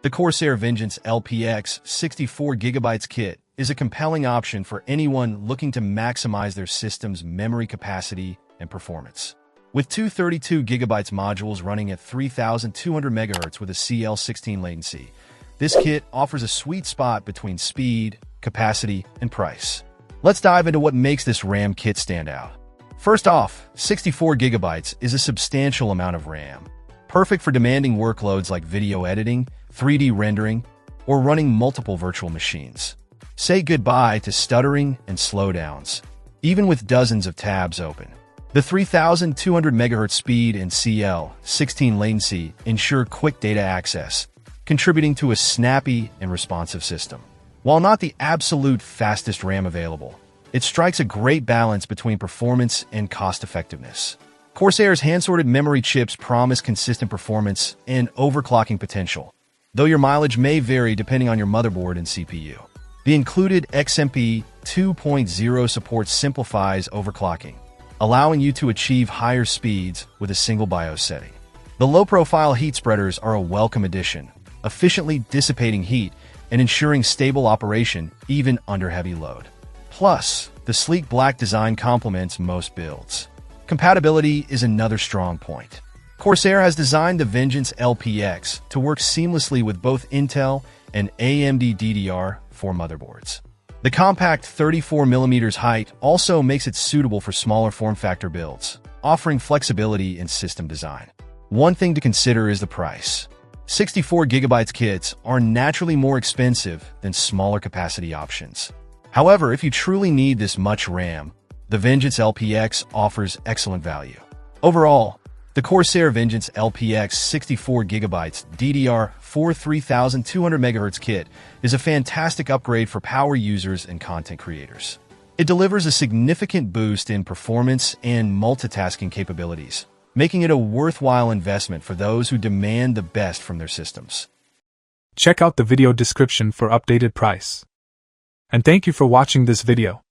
The Corsair Vengeance LPX 64GB kit is a compelling option for anyone looking to maximize their system's memory capacity and performance. With two 32GB modules running at 3200MHz with a CL16 latency, this kit offers a sweet spot between speed, capacity, and price. Let's dive into what makes this RAM kit stand out. First off, 64GB is a substantial amount of RAM, perfect for demanding workloads like video editing, 3D rendering, or running multiple virtual machines. Say goodbye to stuttering and slowdowns, even with dozens of tabs open. The 3200MHz speed and CL16 latency ensure quick data access, contributing to a snappy and responsive system. While not the absolute fastest RAM available, it strikes a great balance between performance and cost-effectiveness. Corsair's hand-sorted memory chips promise consistent performance and overclocking potential, though your mileage may vary depending on your motherboard and CPU. The included XMP 2.0 support simplifies overclocking, allowing you to achieve higher speeds with a single BIOS setting. The low-profile heat spreaders are a welcome addition, efficiently dissipating heat and ensuring stable operation even under heavy load. Plus, the sleek black design complements most builds. Compatibility is another strong point. Corsair has designed the Vengeance LPX to work seamlessly with both Intel and AMD DDR4 motherboards. The compact 34mm height also makes it suitable for smaller form factor builds, offering flexibility in system design. One thing to consider is the price. 64GB kits are naturally more expensive than smaller capacity options. However, if you truly need this much RAM, the Vengeance LPX offers excellent value. Overall, the Corsair Vengeance LPX 64GB DDR4 3200MHz kit is a fantastic upgrade for power users and content creators. It delivers a significant boost in performance and multitasking capabilities, making it a worthwhile investment for those who demand the best from their systems. Check out the video description for updated price. And thank you for watching this video.